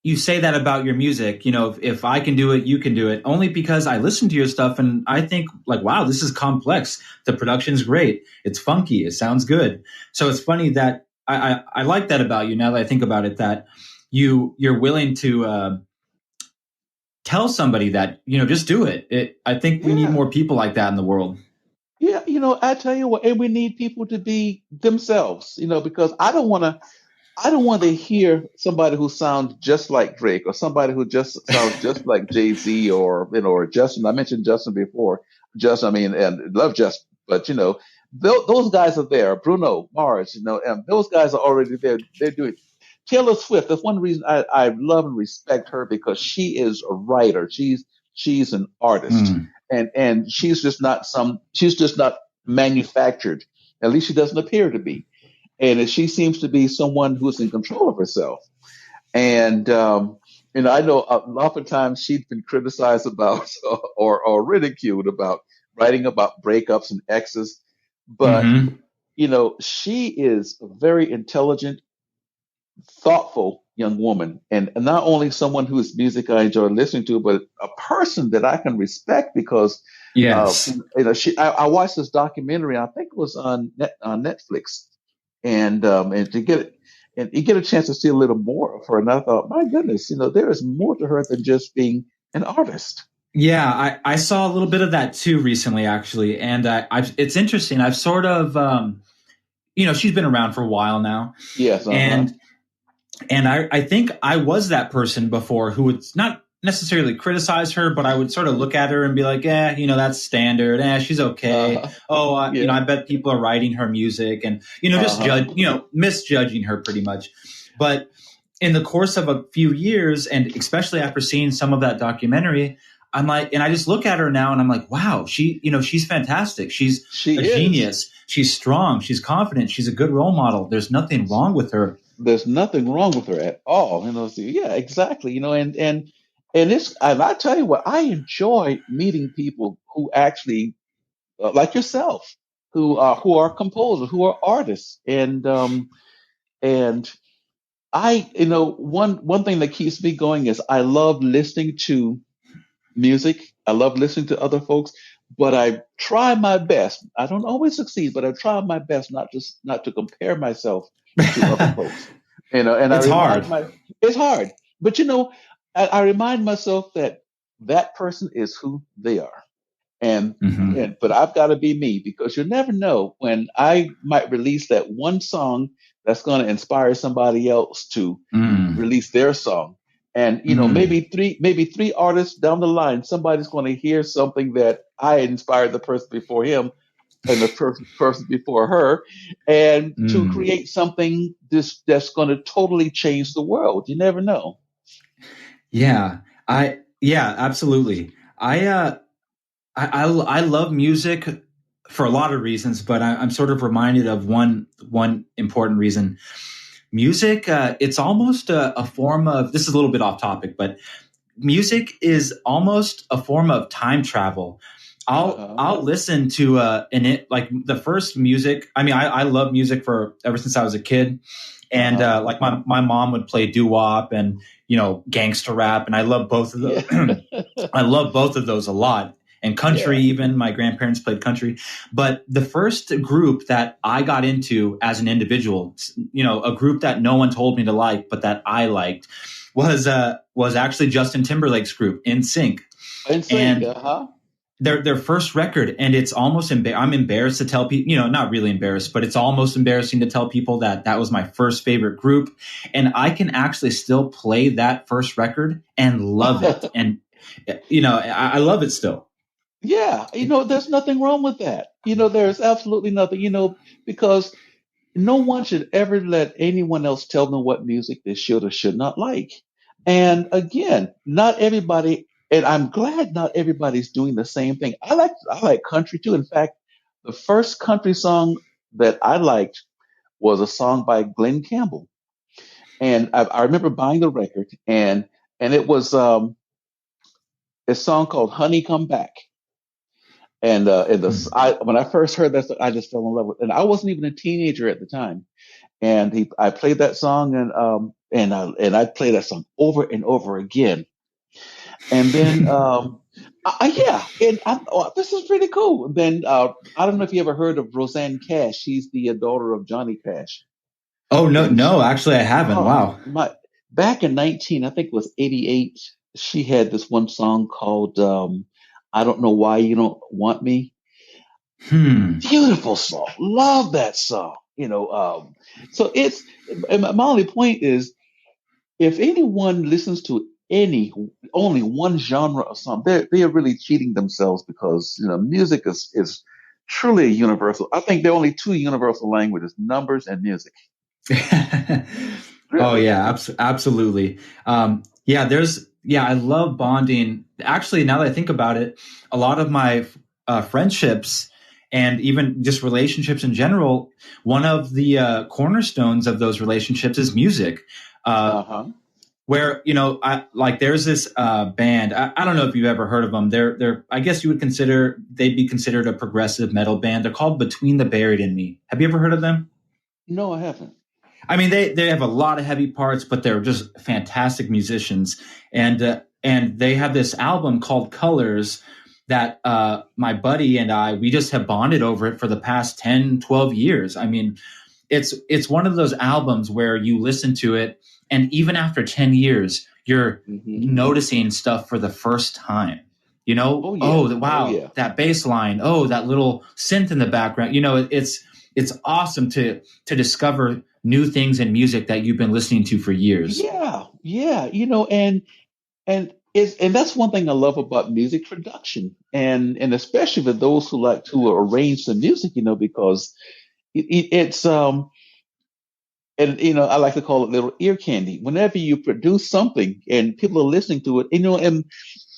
you say that about your music. If I can do it, you can do it. Only because I listen to your stuff and I think like, wow, this is complex. The production's great. It's funky. It sounds good. So it's funny that I like that about you. Now that I think about it, that you're willing to tell somebody that just do it. I think we need yeah, more people like that in the world. yeah. I tell you what, and we need people to be themselves. Because I don't want to hear somebody who sounds just like Drake or somebody who just sounds just like Jay-Z or Justin. I mentioned Justin before. Justin, I mean, and love Justin, but those guys are there. Bruno Mars, and those guys are already there. They're doing. Taylor Swift. That's one reason I love and respect her because she is a writer. She's an artist, Mm. and she's just not manufactured. At least she doesn't appear to be, and she seems to be someone who's in control of herself. And I know oftentimes she's been criticized about or ridiculed about writing about breakups and exes, but Hmm. she is a very intelligent, thoughtful young woman, and not only someone whose music I enjoy listening to, but a person that I can respect because Yes. I watched this documentary. I think it was on Netflix, and to get and you get a chance to see a little more of her. And I thought, my goodness, there is more to her than just being an artist. Yeah, I saw a little bit of that too recently, actually, and it's interesting. I've sort of, she's been around for a while now, Yes, uh-huh. and I think I was that person before who would not necessarily criticize her, but I would sort of look at her and be like, that's standard. She's okay. Uh-huh. Oh, Yeah. I bet people are writing her music and just Uh-huh. misjudging her pretty much. But in the course of a few years, and especially after seeing some of that documentary, I'm like, and I just look at her now and I'm like, wow, she's fantastic. She's She a is. genius. She's strong. She's confident. She's a good role model. There's nothing wrong with her. There's nothing wrong with her at all. So, yeah, exactly. And I tell you what, I enjoy meeting people who actually like yourself, who are composers, who are artists, and one thing that keeps me going is I love listening to music. I love listening to other folks, but I try my best. I don't always succeed, but I try my best not to compare myself to other folks. And I It's hard. it's hard, but I remind myself that that person is who they are. And, Hmm. but I've got to be me because you never know when I might release that one song that's going to inspire somebody else to Mm. release their song. And Mm. maybe three artists down the line, somebody's going to hear something that I inspired the person before him and the person before her, and to Mm. create something that's going to totally change the world. You never know. Yeah, absolutely. I love music. for a lot of reasons, but I'm sort of reminded of one important reason. Music, it's almost a form of. This is a little bit off topic, but music is almost a form of time travel. Uh-huh. I'll listen to like the first music. I mean, I love music for ever since I was a kid, and Uh-huh. like my mom would play doo wop and gangster rap, and I love both of Yeah. those. I love both of those a lot. And country, Yeah. even my grandparents played country. But the first group that I got into as an individual, a group that no one told me to like, but that I liked, was actually Justin Timberlake's group, In Sync. In sync. And Uh-huh. their first record, and it's almost I'm embarrassed to tell people, not really embarrassed, but it's almost embarrassing to tell people that that was my first favorite group, and I can actually still play that first record and love it, and I love it still. Yeah, there's nothing wrong with that. There's absolutely nothing, because no one should ever let anyone else tell them what music they should or should not like. And again, not everybody, and I'm glad not everybody's doing the same thing. I like country too. In fact, the first country song that I liked was a song by Glenn Campbell, and I remember buying the record, and it was a song called "Honey Come Back." Hmm. When I first heard that, I just fell in love with it. And I wasn't even a teenager at the time. And I played that song, and I played that song over and over again. And then, yeah, this is pretty cool. Then, I don't know if you ever heard of Roseanne Cash. She's the daughter of Johnny Cash. Oh, no, And no, actually I haven't. oh, Wow. back in 19, I think it was 88, she had this one song called, I Don't Know Why You Don't Want Me. Hmm. Beautiful song. Love that song. So and my only point is, if anyone listens to only one genre of song, they are really cheating themselves, because music is truly a universal. I think there are only two universal languages: numbers and music. Oh Really. yeah, absolutely. Yeah, I love bonding. Actually, now that I think about it, a lot of my friendships and even just relationships in general, one of the cornerstones of those relationships is music. Uh, Uh-huh. where I like there's this band. I don't know if you've ever heard of them. They're I guess you would consider they'd be considered a progressive metal band. They're called Between the Buried and Me. Have you ever heard of them? No, I haven't. I mean, they have a lot of heavy parts, but they're just fantastic musicians. And they have this album called Colors that my buddy and we just have bonded over it for the past 10, 12 years. I mean, it's one of those albums where you listen to it, and even after 10 years, you're Hmm. noticing stuff for the first time. Oh yeah. Oh, Oh wow, yeah. that bass line. Oh, that little synth in the background. It's awesome to discover new things in music that you've been listening to for years. Yeah. Yeah. And that's one thing I love about music production, and especially for those who like to arrange the music, because it's and I like to call it little ear candy. Whenever you produce something and people are listening to it,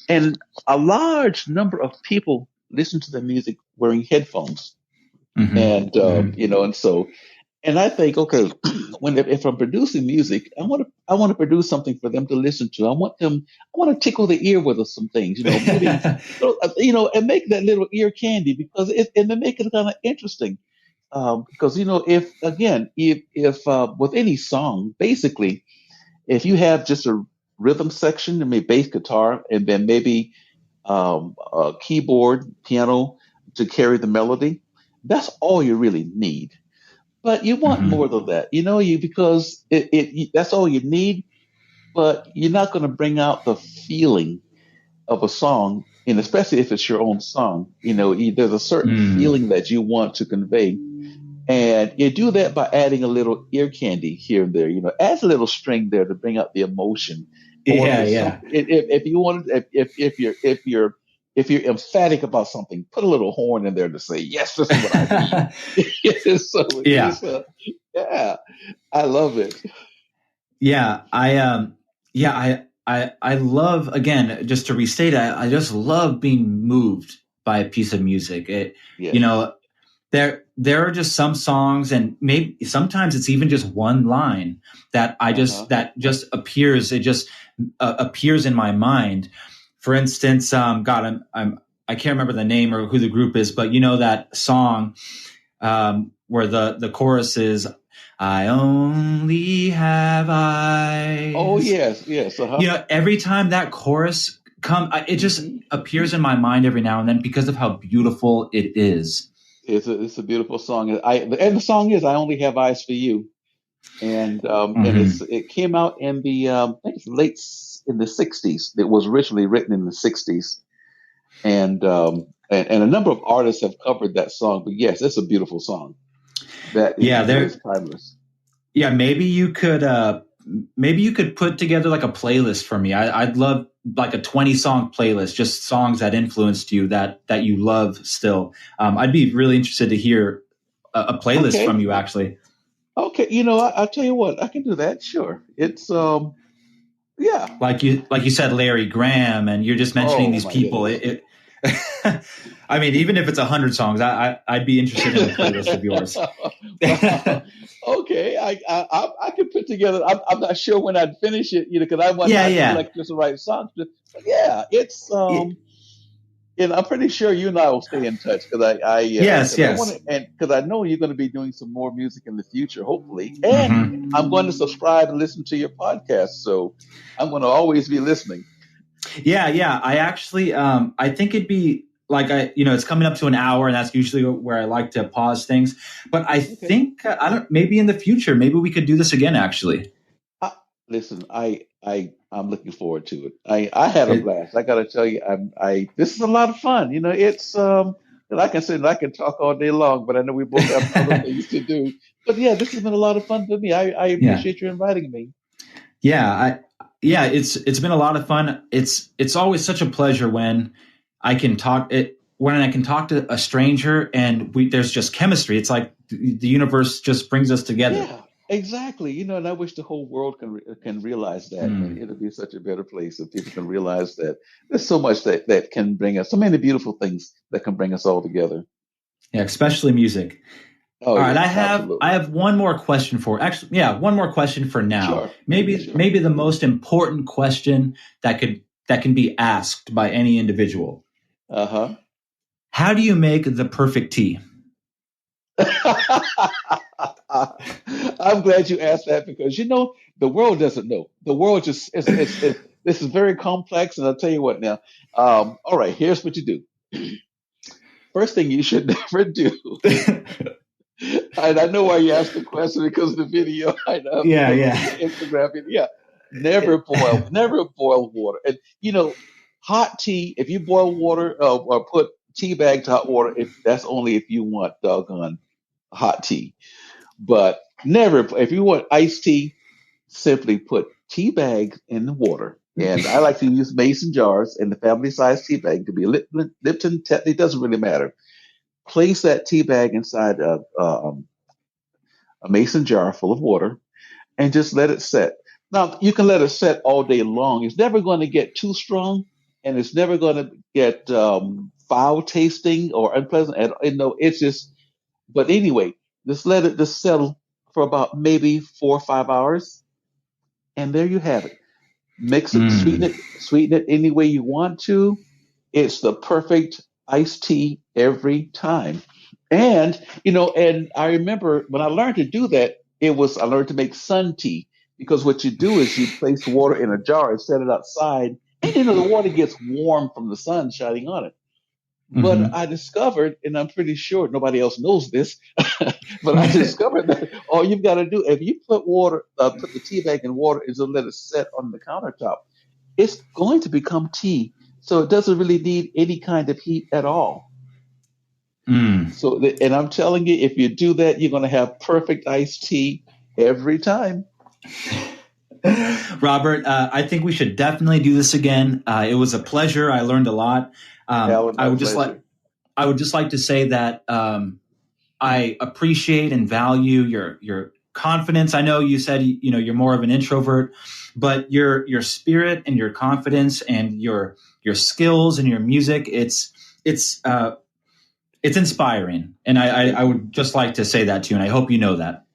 and a large number of people listen to the music wearing headphones, Hmm. and Hmm. and so, and I think, okay, if I'm producing music, I want to produce something for them to listen to. I want to tickle the ear with some things, maybe, and make that little ear candy, because and then make it kind of interesting. Because if with any song, basically, if you have just a rhythm section, and maybe bass guitar, and then maybe a keyboard, piano to carry the melody, that's all you really need. But you want Hmm. more than that, because that's all you need. But you're not going to bring out the feeling of a song, and especially if it's your own song. There's a certain Mm. feeling that you want to convey, and you do that by adding a little ear candy here and there. Adds a little string there to bring out the emotion. Or if Yeah, it's yeah. something, if you want, if you're emphatic about something, put a little horn in there to say, yes, this is what I mean. So Yeah. it's yeah, I love it. Yeah, I love, again, just to restate, I just love being moved by a piece of music. You Yes. know, there are just some songs, and maybe sometimes it's even just one line that Uh-huh. that just appears. It just appears in my mind. For instance, I can't remember the name or who the group is, but you know that song where the chorus is, "I only have Oh, eyes." yes, yes. Uh-huh. You know, every time that chorus it just Hmm. appears in my mind every now and then because of how beautiful it is. It's a beautiful song. And the song is "I Only Have Eyes for You," and Hmm. it came out in the I think it's in the '60s. It was originally written in the '60s, and a number of artists have covered that song. But yes, it's a beautiful song. That Yeah, is timeless. yeah, maybe you could put together like a playlist for me. I'd love like a 20 song playlist, just songs that influenced you that you love still. I'd be really interested to hear a playlist from Okay, you actually. okay. I'll tell you what, I can do that. Sure. It's yeah. Like you said, Larry Graham, and you're just mentioning Oh these my people. goodness. I mean, even if it's 100 songs, I'd be interested in a playlist of yours. Wow. Okay, I could put together. I'm not sure when I'd finish it, because I want Yeah, not yeah. select just the right songs. But yeah, it's I'm pretty sure you and I will stay in touch Yes, because I want yes. to, and because I know you're going to be doing some more music in the future, hopefully. And Hmm. I'm going to subscribe and listen to your podcast, so I'm going to always be listening. Yeah, yeah. I actually, I think it'd be like it's coming up to an hour, and that's usually where I like to pause things. But I Okay. think I don't. Maybe in the future, maybe we could do this again. Actually, I, listen, I'm looking forward to it. I had a it, blast. I got to tell you, I this is a lot of fun. It's and I can sit and I can talk all day long, but I know we both have other things to do. But yeah, this has been a lot of fun for me. I yeah, appreciate you inviting me. yeah, yeah. It's been a lot of fun. It's always such a pleasure when I can talk to a stranger and there's just chemistry. It's like the universe just brings us together. Yeah, exactly. And I wish the whole world can realize that, and Mm. it'll be such a better place if people can realize that there's so much that can bring us, so many beautiful things that can bring us all together. Yeah, especially music. Oh All right, yes, I absolutely. have one more question for actually, yeah, one more question for now. Sure, sure. Maybe the most important question that can be asked by any individual. Uh-huh. How do you make the perfect tea? I'm glad you asked that because the world doesn't know. The world just it's this is very complex, and I'll tell you what now. All right, here's what you do. First thing you should never do, and I know why you asked the question because of the video, I know Yeah, because yeah. of the Instagram video. Yeah, never boil water, and hot tea. If you boil water or put tea bag to hot water, that's only if you want doggone hot tea. But never, if you want iced tea, simply put tea bag in the water. And I like to use mason jars, and the family size tea bag could be Lipton, it doesn't really matter. Place that tea bag inside a mason jar full of water and just let it set. Now, you can let it set all day long. It's never going to get too strong, and it's never going to get foul tasting or unpleasant. It's just, but anyway, just let it just settle for about maybe 4 or 5 hours, and there you have it. Mix it, Mm. sweeten it any way you want to. It's the perfect iced tea every time. And I remember when I learned to do that, I learned to make sun tea because what you do is you place water in a jar and set it outside, and the water gets warm from the sun shining on it. But Hmm. I discovered, and I'm pretty sure nobody else knows this, but I discovered that all you've got to do, if you put the tea bag in water and just let it set on the countertop, it's going to become tea. So it doesn't really need any kind of heat at all. Mm. And I'm telling you, if you do that, you're going to have perfect iced tea every time. Robert, I think we should definitely do this again. It was a pleasure. I learned a lot. That was my pleasure. I would just like to say that I appreciate and value your confidence. I know you said you're more of an introvert, but your spirit and your confidence and your skills and your music, it's inspiring, and I would just like to say that to you, and I hope you know that.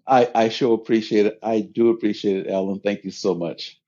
I sure appreciate it. I do appreciate it, Alan. Thank you so much.